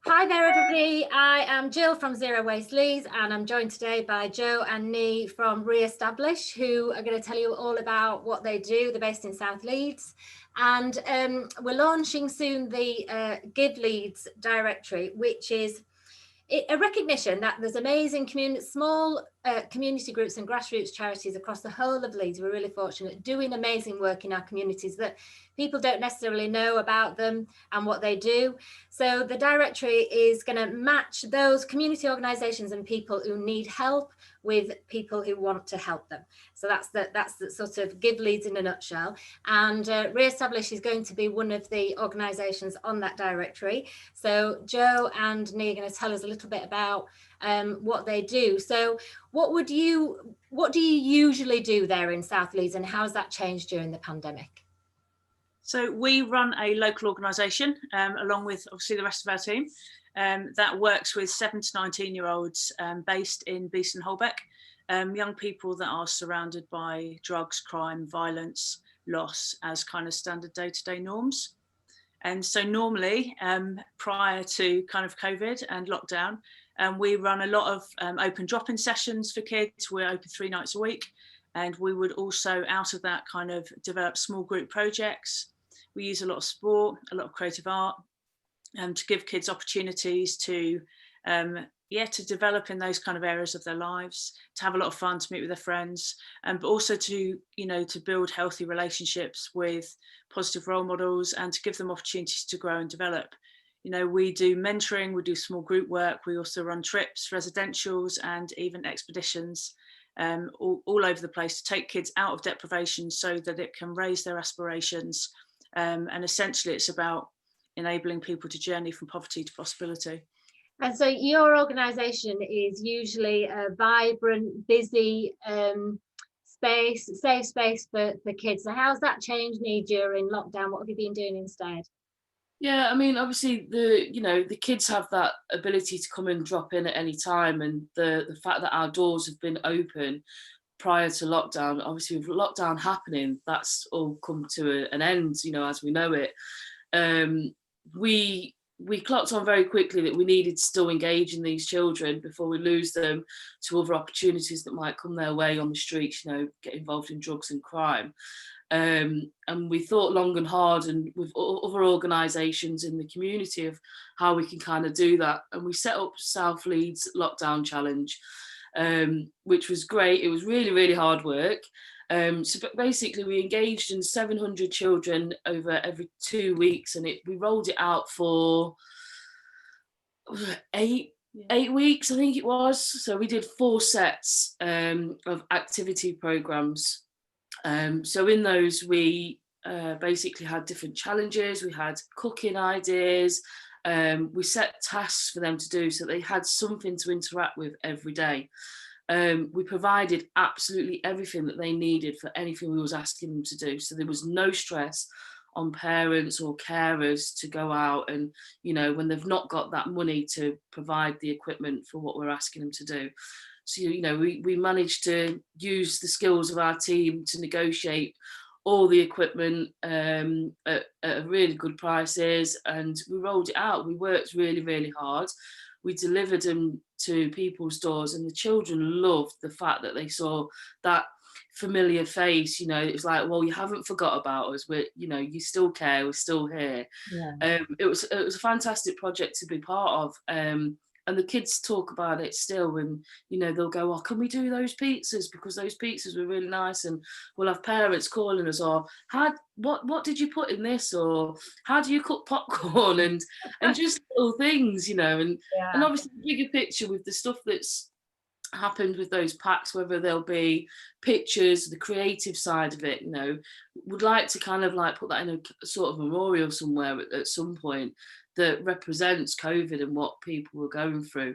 Hi there, everybody. I am Jill from Zero Waste Leeds, and I'm joined today by Joe and Nee from Reestablish, who are going to tell you all about what they do. They're based in South Leeds, and we're launching soon the Give Leeds directory, which is a recognition that there's amazing small community groups and grassroots charities across the whole of Leeds. We're really fortunate doing amazing work in our communities that people don't necessarily know about them and what they do. So the directory is going to match those community organisations and people who need help with people who want to help them. So that's the sort of Give Leeds in a nutshell. And Reestablish is going to be one of the organisations on that directory. So Joe and Nee are going to tell us a little bit about what they do. So what do you usually do there in South Leeds, and how has that changed during the pandemic? So we run a local organisation along with obviously the rest of our team that works with 7 to 19-year-olds based in Beeston and Holbeck, young people that are surrounded by drugs, crime, violence, loss as kind of standard day-to-day norms. And so normally prior to kind of COVID and lockdown, we run a lot of open drop-in sessions for kids. We're open 3 nights a week. And we would also, out of that, kind of develop small group projects. We use a lot of sport, a lot of creative art, to give kids opportunities to develop in those kind of areas of their lives, to have a lot of fun, to meet with their friends, but also to build healthy relationships with positive role models and to give them opportunities to grow and develop. We do mentoring, we do small group work, we also run trips, residentials, and even expeditions all over the place to take kids out of deprivation so that it can raise their aspirations. And essentially it's about enabling people to journey from poverty to possibility. And so your organisation is usually a vibrant, busy safe space for kids. So how's that changed, Nee, during lockdown? What have you been doing instead? Yeah, I mean, obviously the kids have that ability to come and drop in at any time, and the fact that our doors have been open prior to lockdown, obviously with lockdown happening, that's all come to an end, as we know it. We clocked on very quickly that we needed to still engage in these children before we lose them to other opportunities that might come their way on the streets, get involved in drugs and crime. And we thought long and hard and with other organisations in the community of how we can kind of do that. And we set up South Leeds Lockdown Challenge, which was great. It was really, really hard work. So basically we engaged in 700 children over every 2 weeks, and we rolled it out for 8 weeks, I think it was. So we did 4 sets of activity programs. So in those we basically had different challenges. We had cooking ideas. We set tasks for them to do so they had something to interact with every day. We provided absolutely everything that they needed for anything we was asking them to do. So there was no stress on parents or carers to go out and, when they've not got that money to provide the equipment for what we're asking them to do. So, we managed to use the skills of our team to negotiate all the equipment at really good prices, and we rolled it out. We worked really, really hard. We delivered them to people's doors, and the children loved the fact that they saw that familiar face. It was like, well, you haven't forgot about us. You still care. We're still here. Yeah. It was a fantastic project to be part of. And the kids talk about it still when, they'll go, oh, can we do those pizzas? Because those pizzas were really nice. And we'll have parents calling us, or what did you put in this? Or how do you cook popcorn? And just little things, and obviously the bigger picture with the stuff that's happened with those packs, whether they'll be pictures, the creative side of it, would like to kind of like put that in a sort of memorial somewhere at some point that represents COVID and what people were going through.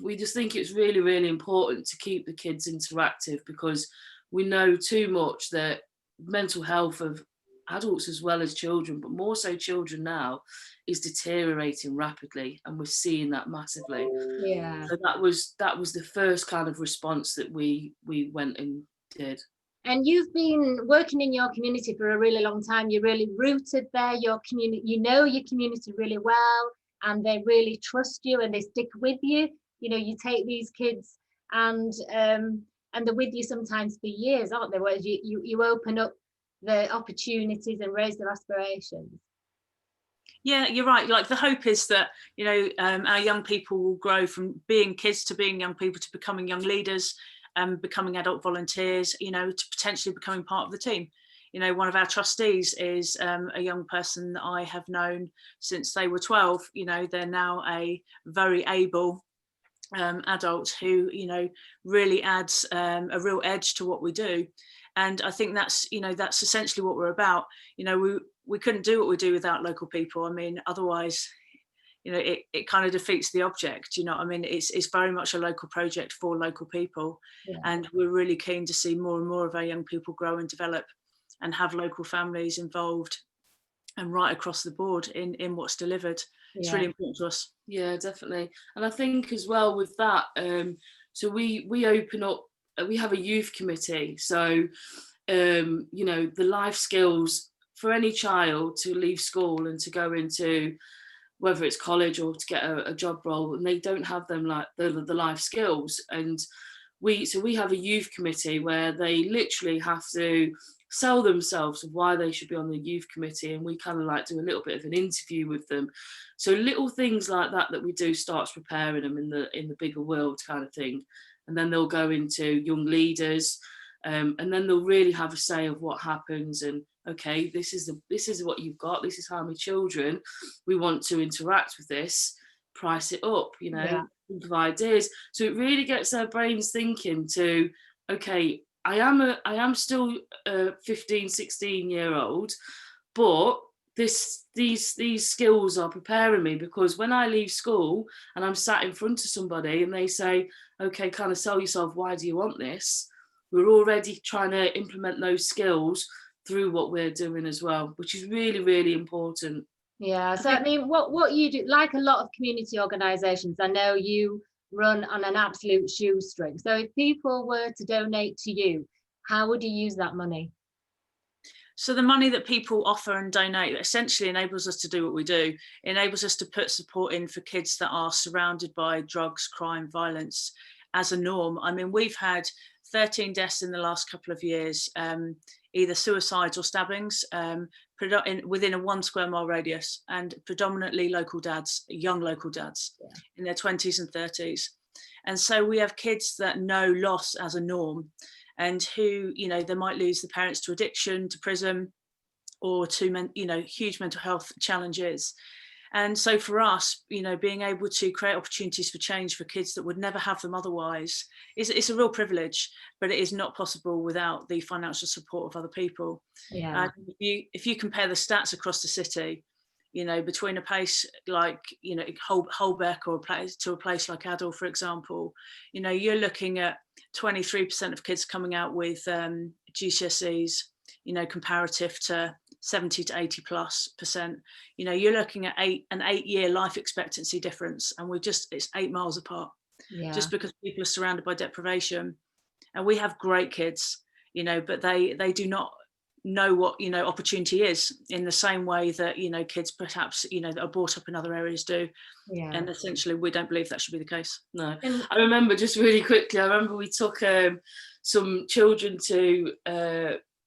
We just think it's really, really important to keep the kids interactive, because we know too much that mental health of adults as well as children, but more so children now, is deteriorating rapidly, and we're seeing that massively. Yeah. So that was the first kind of response that we went and did. And you've been working in your community for a really long time. You're really rooted there. Your community, your community really well, and they really trust you and they stick with you. You know, you take these kids and they're with you sometimes for years, aren't they? Whereas you open up the opportunities and raise their aspirations. Yeah, you're right. Like, the hope is that, you know, our young people will grow from being kids to being young people to becoming young leaders, becoming adult volunteers, you know, to potentially becoming part of the team. You know, one of our trustees is a young person that I have known since they were 12. You know, they're now a very able adult who, you know, really adds a real edge to what we do. And I think that's, you know, that's essentially what we're about. You know, we couldn't do what we do without local people. I mean, otherwise, you know, it kind of defeats the object. You know what I mean? It's very much a local project for local people. Yeah. And we're really keen to see more and more of our young people grow and develop and have local families involved and right across the board in what's delivered. It's really important to us. Yeah, definitely. And I think as well with that, so we open up, we have a youth committee. So, you know, the life skills for any child to leave school and to go into, whether it's college or to get a job role, and they don't have them, like the life skills. And we have a youth committee where they literally have to sell themselves of why they should be on the youth committee, and we kind of like do a little bit of an interview with them. So little things like that we do starts preparing them in the bigger world kind of thing. And then they'll go into young leaders, and then they'll really have a say of what happens. And okay, this is what you've got, this is how many children we want to interact with this, price it up, you know, think of ideas. So it really gets their brains thinking to, okay, I am still a 15, 16-year-old, but these skills are preparing me, because when I leave school and I'm sat in front of somebody and they say, okay, kind of sell yourself, why do you want this? We're already trying to implement those skills through what we're doing as well, which is really, really important. Yeah, so I mean, what you do, like a lot of community organisations, I know you run on an absolute shoestring. So if people were to donate to you, how would you use that money? So the money that people offer and donate essentially enables us to do what we do. It enables us to put support in for kids that are surrounded by drugs, crime, violence as a norm. I mean, we've had 13 deaths in the last couple of years, either suicides or stabbings, within a 1 square mile radius, and predominantly local dads, young local dads in their 20s and 30s. And so we have kids that know loss as a norm, and who, you know, they might lose the parents to addiction, to prison, or to, you know, huge mental health challenges. And so for us, you know, being able to create opportunities for change for kids that would never have them otherwise it's a real privilege, but it is not possible without the financial support of other people. Yeah. If you compare the stats across the city, you know, between a place like, you know, Holbeck or a place like Adel, for example, you know, you're looking at 23% of kids coming out with GCSEs, you know, comparative to 70 to 80+%. You know, you're looking at an 8-year life expectancy difference, and it's 8 miles apart, just because people are surrounded by deprivation. And we have great kids, you know, but they do not know what, you know, opportunity is in the same way that, you know, kids perhaps, you know, that are brought up in other areas do. And essentially we don't believe that should be the case. No. I remember, just really quickly, we took some children to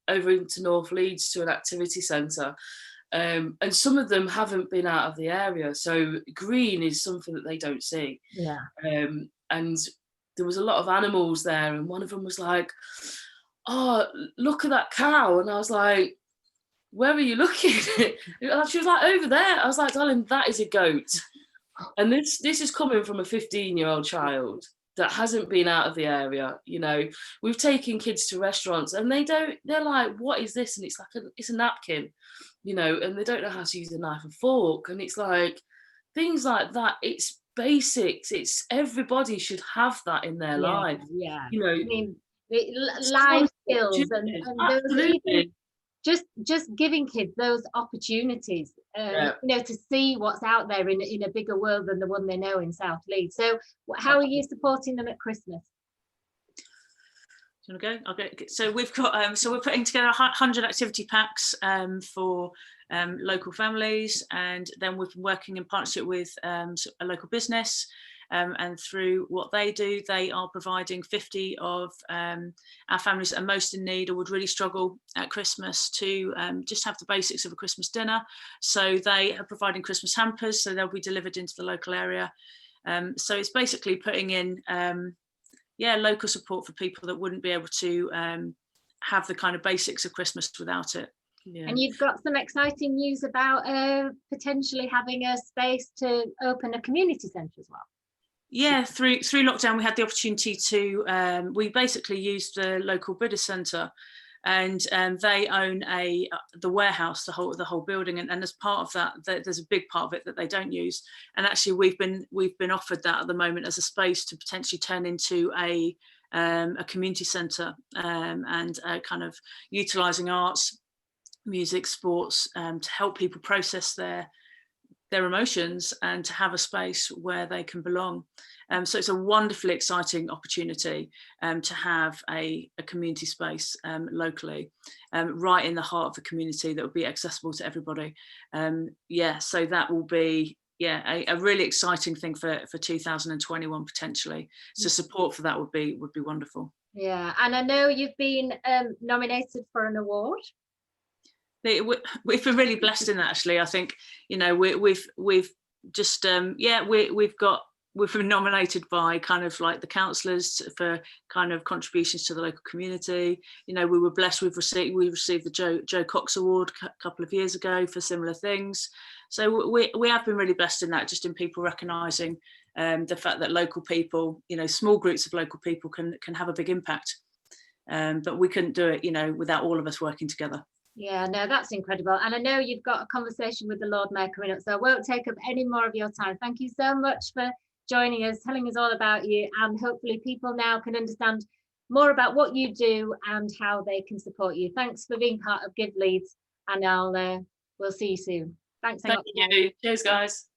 over into North Leeds to an activity centre, and some of them haven't been out of the area, so green is something that they don't see. And there was a lot of animals there, and one of them was like, oh, look at that cow. And I was like, where are you looking? And she was like, over there. I was like, darling, that is a goat. And this is coming from a 15-year-old child that hasn't been out of the area. You know, we've taken kids to restaurants and they're like, what is this? And it's like, it's a napkin, you know, and they don't know how to use a knife and fork. And it's like, things like that. It's basics. It's everybody should have that in their life. You know, I mean, life skills and those, just giving kids those opportunities, you know, to see what's out there in a bigger world than the one they know in South Leeds. So how are you supporting them at Christmas? Do you want to go? I'll go. So we've got, so we're putting together 100 activity packs for local families, and then we've been working in partnership with a local business. And through what they do, they are providing 50 of our families that are most in need or would really struggle at Christmas to just have the basics of a Christmas dinner. So they are providing Christmas hampers, so they'll be delivered into the local area. So it's basically putting in local support for people that wouldn't be able to have the kind of basics of Christmas without it. Yeah. And you've got some exciting news about potentially having a space to open a community centre as well. Yeah, through lockdown, we had the opportunity to, we basically used the local Buddhist centre, and they own the warehouse, the whole building, and as part of that, there's a big part of it that they don't use. And actually, we've been offered that at the moment as a space to potentially turn into a community centre, and kind of utilising arts, music, sports, to help people process their emotions and to have a space where they can belong. So it's a wonderfully exciting opportunity to have a community space locally, right in the heart of the community, that will be accessible to everybody. So that will be a really exciting thing for 2021 potentially. So support for that would be wonderful. Yeah, and I know you've been nominated for an award. We've been really blessed in that, actually. I think, you know, we've just we've been nominated by kind of like the councillors for kind of contributions to the local community. You know, we were blessed. We received the Joe Cox Award a couple of years ago for similar things. So we have been really blessed in that, just in people recognising the fact that local people, you know, small groups of local people can have a big impact. But we couldn't do it, you know, without all of us working together. Yeah, no, that's incredible. And I know you've got a conversation with the Lord Mayor coming up, so I won't take up any more of your time. Thank you so much for joining us, telling us all about you, and hopefully people now can understand more about what you do and how they can support you. Thanks for being part of Give Leeds, and we'll see you soon. Thanks so much. Thank you. Cheers, guys.